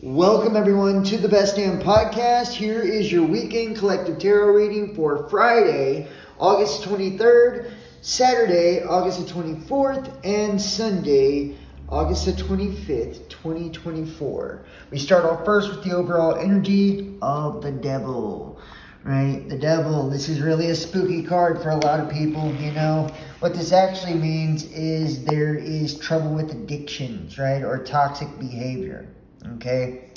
Welcome everyone to the Best Damn Podcast. Here is your weekend collective tarot reading for Friday, August 23rd, Saturday, August the 24th, and Sunday, August the 25th, 2024. We start off first with the overall energy of the Devil. Right? The Devil, this is really a spooky card for a lot of people, you know. What this actually means is there is trouble with addictions, right? Or toxic behavior. Okay,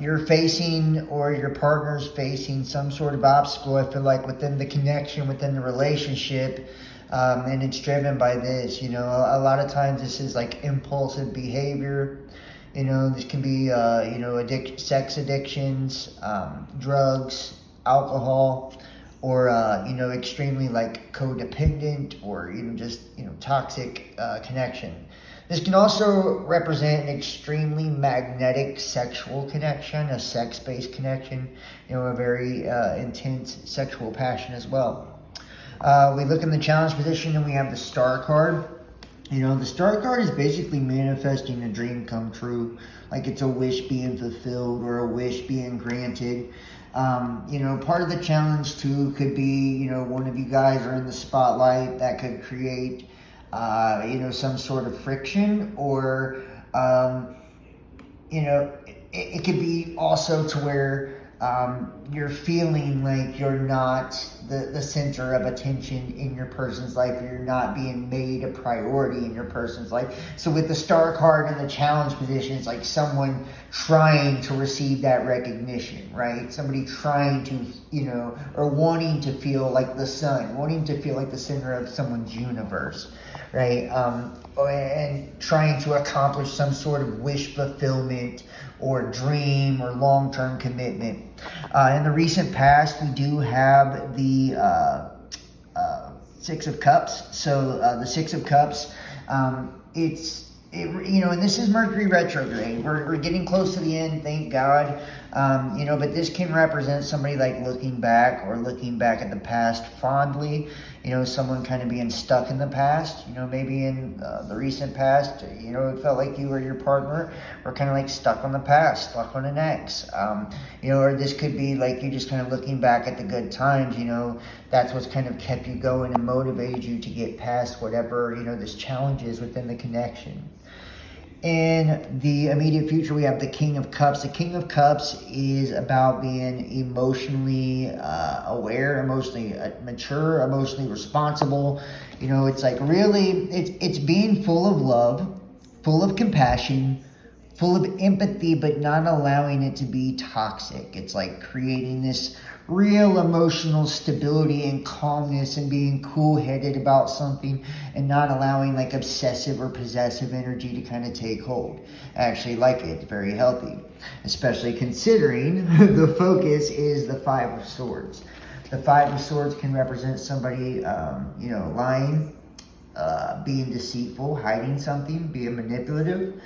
you're facing, or your partner's facing, some sort of obstacle, I feel like, within the connection, within the relationship, and it's driven by this. You know, a lot of times this is like impulsive behavior. You know, this can be, sex addictions, drugs, alcohol, or, extremely like codependent, or, toxic connection. This can also represent an extremely magnetic sexual connection, a sex-based connection, a very intense sexual passion as well. We look in the challenge position and we have the Star card. You know, the Star card is basically manifesting a dream come true, like it's a wish being fulfilled or a wish being granted. Part of the challenge too could be, one of you guys are in the spotlight. That could create some sort of friction, or, it could be also to where you're feeling like you're not the center of attention in your person's life, or you're not being made a priority in your person's life. So with the Star card and the challenge position, it's like someone trying to receive that recognition, right? Somebody trying to, or wanting to feel like the sun, wanting to feel like the center of someone's universe, right? And trying to accomplish some sort of wish fulfillment or dream or long-term commitment. In the recent past, we do have the Six of Cups. So the Six of Cups, and this is Mercury retrograde. We're getting close to the end, thank God. But this can represent somebody like looking back at the past fondly. Someone kind of being stuck in the past. Maybe in the recent past, it felt like you or your partner were kind of like stuck on the past, stuck on an ex. Or this could be like you just kind of looking back at the good times. That's what's kind of kept you going and motivated you to get past whatever, this challenge is within the connection. In the immediate future, we have the King of Cups. The King of Cups is about being emotionally aware, emotionally mature, emotionally responsible. It's like really, it's being full of love, full of compassion, full of empathy, but not allowing it to be toxic. It's like creating this real emotional stability and calmness, and being cool-headed about something, and not allowing like obsessive or possessive energy to kind of take hold. I actually like it. It's very healthy, especially considering the focus is the Five of Swords. The Five of Swords can represent somebody, lying, being deceitful, hiding something, being manipulative.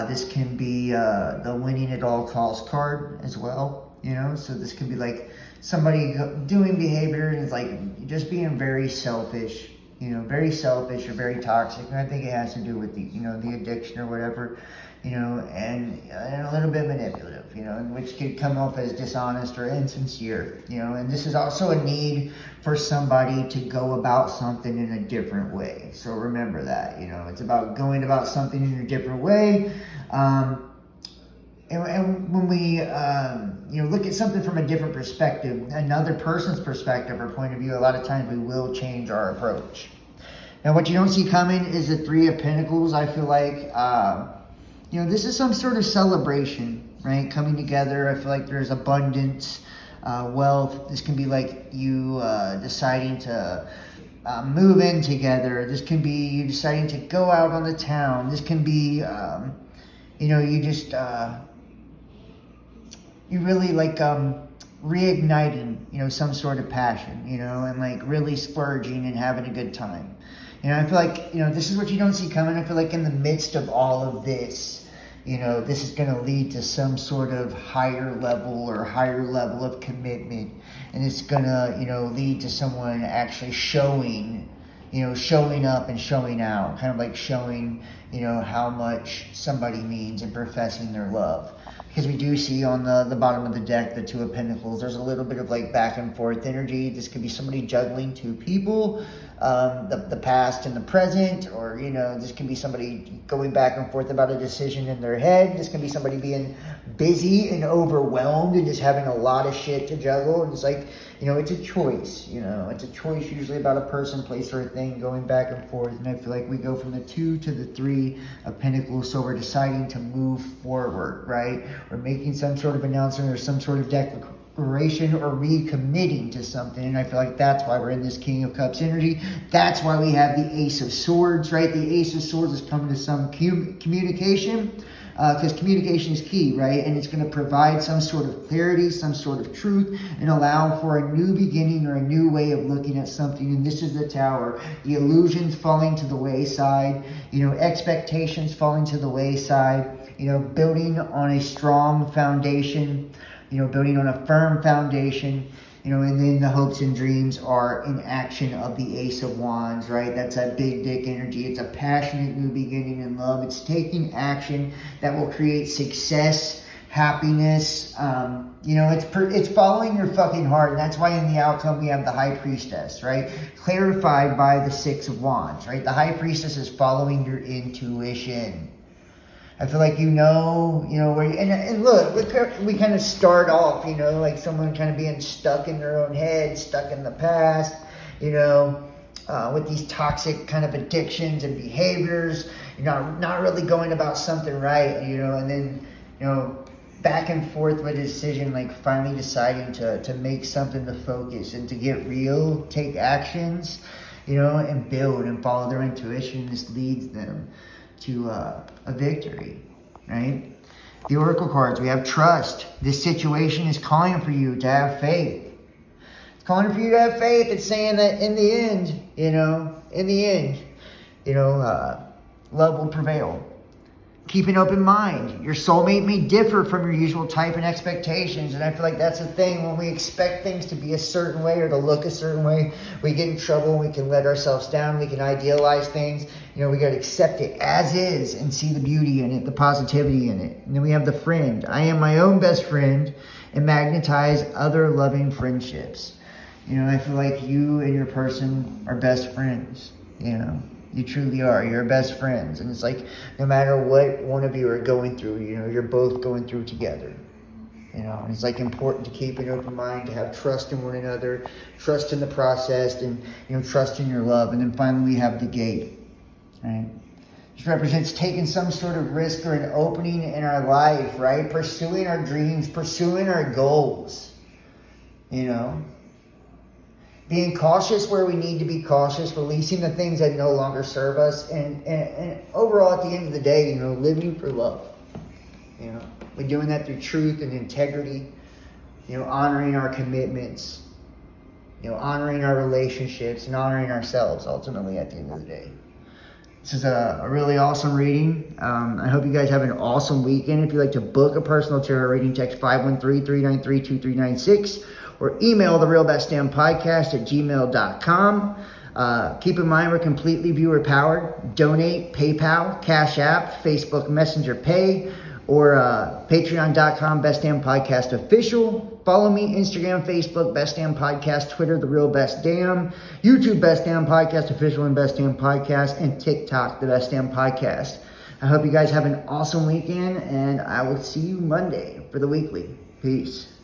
This can be the winning at all costs card as well. So this could be like somebody doing behavior and it's like just being very selfish, very selfish or very toxic. And I think it has to do with the addiction or whatever, and a little bit manipulative, which could come off as dishonest or insincere, and this is also a need for somebody to go about something in a different way. So remember that, it's about going about something in a different way. And when we, look at something from a different perspective, another person's perspective or point of view, a lot of times we will change our approach. Now, what you don't see coming is the Three of Pentacles. I feel like, this is some sort of celebration, right? Coming together. I feel like there's abundance, wealth. This can be like you deciding to move in together. This can be you deciding to go out on the town. This can be, you just... you really like reigniting, some sort of passion, and like really splurging and having a good time. I feel like, this is what you don't see coming. I feel like in the midst of all of this, this is going to lead to some sort of higher level of commitment. And it's going to, lead to someone actually showing showing up and showing out, kind of like showing, you know, how much somebody means in professing their love. Because we do see on the bottom of the deck, the Two of Pentacles, there's a little bit of like back and forth energy. This could be somebody juggling two people, the past and the present, or, you know, this can be somebody going back and forth about a decision in their head. This can be somebody being busy and overwhelmed and just having a lot of shit to juggle. And it's like, you know, it's a choice, you know, it's a choice usually about a person, place, or a thing going back and forth. And I feel like we go from the 2 to the 3 of Pentacles. So we're deciding to move forward, right? We're making some sort of announcement or some sort of declaration or recommitting to something. And I feel like that's why we're in this King of Cups energy. That's why we have the Ace of Swords, right? The Ace of Swords is coming to some communication. Because communication is key, right? And it's going to provide some sort of clarity, some sort of truth, and allow for a new beginning or a new way of looking at something. And this is the Tower. The illusions falling to the wayside, you know, expectations falling to the wayside, you know, building on a strong foundation, you know, building on a firm foundation. You know, and then the hopes and dreams are in action of the Ace of Wands, right? That's that big dick energy. It's a passionate new beginning in love. It's taking action that will create success, happiness. You know, it's following your fucking heart. And that's why in the outcome we have the High Priestess, right? Clarified by the Six of Wands, right? The High Priestess is following your intuition. I feel like you know where you, and look, we kind of start off, you know, like someone kind of being stuck in their own head, stuck in the past, you know, with these toxic kind of addictions and behaviors, you know, not really going about something right, you know, and then, you know, back and forth with a decision, like finally deciding to make something the focus and to get real, take actions, you know, and build and follow their intuition. This leads them to a victory, right? The Oracle cards, we have trust. This situation is calling for you to have faith. It's calling for you to have faith. It's saying that in the end, you know, love will prevail. Keep an open mind. Your soulmate may differ from your usual type and expectations. And I feel like that's the thing. When we expect things to be a certain way or to look a certain way, we get in trouble. We can let ourselves down. We can idealize things. You know, we got to accept it as is and see the beauty in it, the positivity in it. And then we have the Friend. I am my own best friend and magnetize other loving friendships. You know, I feel like you and your person are best friends, you know. You truly are. You're best friends. And it's like, no matter what one of you are going through, you know, you're both going through together. You know, and it's like important to keep an open mind, to have trust in one another, trust in the process, and, you know, trust in your love. And then finally we have the Gate, right? This represents taking some sort of risk or an opening in our life, right? Pursuing our dreams, pursuing our goals, you know. Being cautious where we need to be cautious, releasing the things that no longer serve us, and overall, at the end of the day, you know, living for love. You know, we're doing that through truth and integrity, you know, honoring our commitments, you know, honoring our relationships, and honoring ourselves, ultimately, at the end of the day. This is a really awesome reading. I hope you guys have an awesome weekend. If you'd like to book a personal tarot reading, text 513-393-2396 or email therealbestdampodcast@gmail.com. Keep in mind, we're completely viewer powered. Donate, PayPal, Cash App, Facebook Messenger Pay, or patreon.com, Best Damn Podcast Official. Follow me, Instagram, Facebook, Best Damn Podcast, Twitter, The Real Best Damn, YouTube, Best Damn Podcast Official and Best Damn Podcast, and TikTok, The Best Damn Podcast. I hope you guys have an awesome weekend, and I will see you Monday for the weekly. Peace.